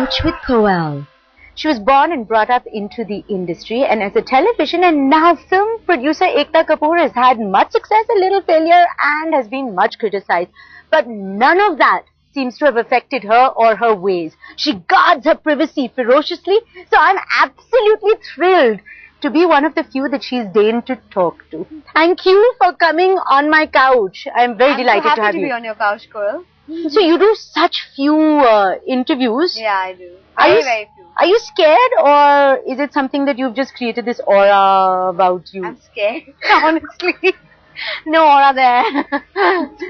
Lunch with Koel. She was born and brought up into the industry, and as a television and now film producer, Ekta Kapoor has had much success, a little failure, and has been much criticized. But none of that seems to have affected her or her ways. She guards her privacy ferociously, so I'm absolutely thrilled to be one of the few that she's deigned to talk to. Thank you for coming on my couch. I'm very delighted to have you. I'm so happy to be on your couch, Koel. So you do such few interviews. Yeah, I do. Very few. Are you scared, or is it something that you've just created this aura about you? I'm scared, honestly. No aura there.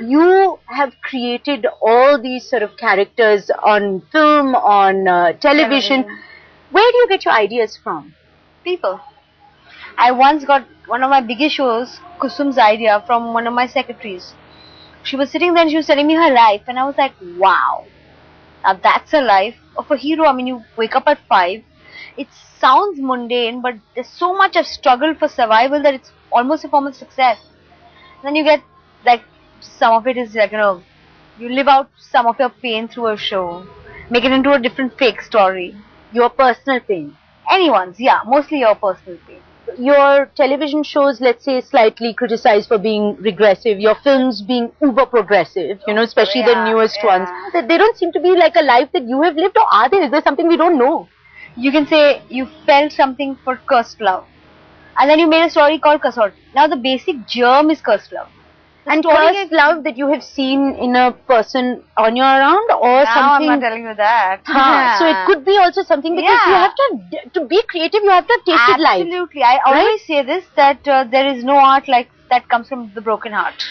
You have created all these sort of characters on film, on television. Where do you get your ideas from? People. I once got one of my biggest shows, Kusum's idea, from one of my secretaries. She was sitting there and she was telling me her life, and I was like, wow. Now that's a life of a hero. I mean, you wake up at 5. It sounds mundane, but there's so much of struggle for survival that it's almost a form of success. And then you get, like, some of it is like, you live out some of your pain through a show. Make it into a different fake story. Your personal pain. Anyone's, yeah, mostly your personal pain. Your television shows, let's say, slightly criticized for being regressive. Your films being uber progressive, especially the newest ones. They don't seem to be like a life that you have lived, or are they? Is there something we don't know? You can say you felt something for cursed love. And then you made a story called Kasauti. Now the basic germ is cursed love. And cursed love that you have seen in a person on your around, or now something. I'm not telling you that. So it could be also something, because you have to be creative, you have to have tasted life. Absolutely. I always say this, that there is no art like that comes from the broken heart.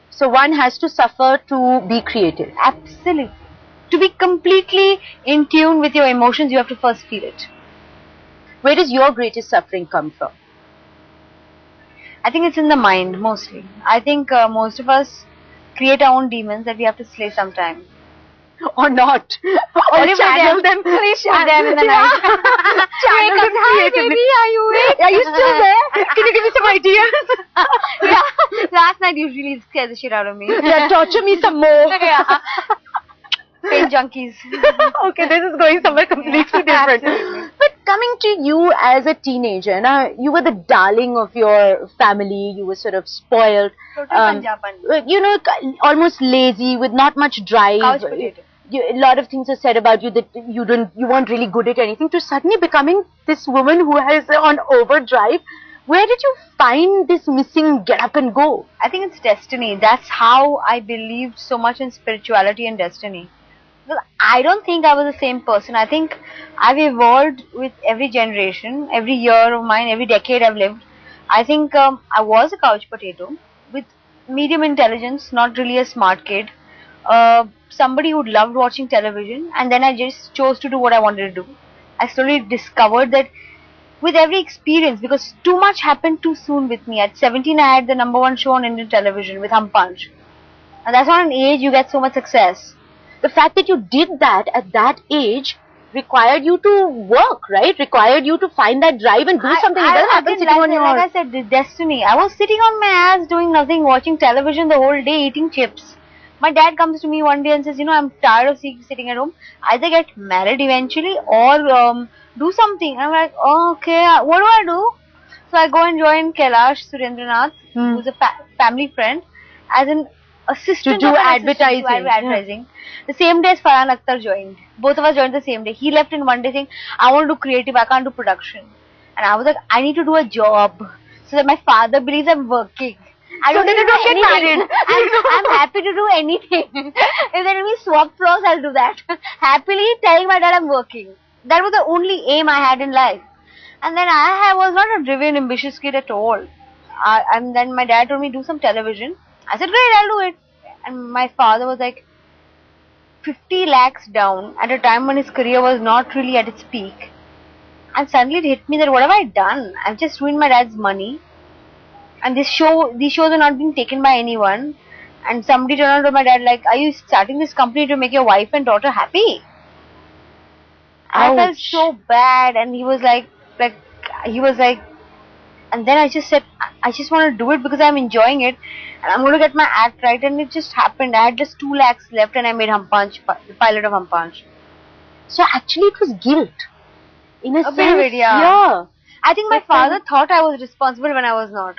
So one has to suffer to be creative. Absolutely. To be completely in tune with your emotions, you have to first feel it. Where does your greatest suffering come from? I think it's in the mind, mostly. I think most of us create our own demons that we have to slay sometime. Or not. Or channel them. Please channel them in the night. Channel them. Hi baby, are you awake? Are you still there? Can you give me some ideas? Yeah. Last night usually scared the shit out of me. Yeah, torture me some more. Yeah. Pain junkies. Okay, this is going somewhere completely different. But coming to you as a teenager, now you were the darling of your family. You were sort of spoiled. Almost lazy, with not much drive. Couch potato. A lot of things are said about you that you weren't really good at anything, to suddenly becoming this woman who has on overdrive. Where did you find this missing get up and go? I think it's destiny. That's how I believed so much in spirituality and destiny. Well, I don't think I was the same person. I think I've evolved with every generation, every year of mine, every decade I've lived. I think I was a couch potato with medium intelligence, not really a smart kid. Somebody who loved watching television, and then I just chose to do what I wanted to do. I slowly discovered that with every experience, because too much happened too soon with me. At 17, I had the #1 show on Indian television with Hum Punch. And that's not an age you get so much success. The fact that you did that at that age required you to work, right? Required you to find that drive and do something. It doesn't happen sitting on your... Like I said, the destiny. I was sitting on my ass doing nothing, watching television the whole day, eating chips. My dad comes to me one day and says, I'm tired of sitting at home. Either get married eventually or do something. I'm like, oh, okay, what do I do? So I go and join Kailash Surendranath, who's a family friend, as an assistant to do advertising. The same day as Farhan Akhtar joined. Both of us joined the same day. He left in one day saying, I want to do creative, I can't do production. And I was like, I need to do a job so that my father believes I'm working. I don't need to get married. I'm happy to do anything. If there will be swap floors, I'll do that. Happily telling my dad I'm working. That was the only aim I had in life. And then I was not a driven, ambitious kid at all. And then my dad told me do some television. I said, great, I'll do it. And my father was like 50 lakhs down at a time when his career was not really at its peak. And suddenly it hit me that what have I done? I've just ruined my dad's money. And these shows are not being taken by anyone. And somebody turned around to my dad like, are you starting this company to make your wife and daughter happy? I felt so bad, and he was like, and then I just said, I just want to do it because I'm enjoying it, and I'm going to get my act right, and it just happened. I had just 2 lakhs left, and I made Hum Punch, the pilot of Hum Punch. So actually it was guilt. In a A bit of sense, it, yeah. yeah. I think my But father thought I was responsible when I was not.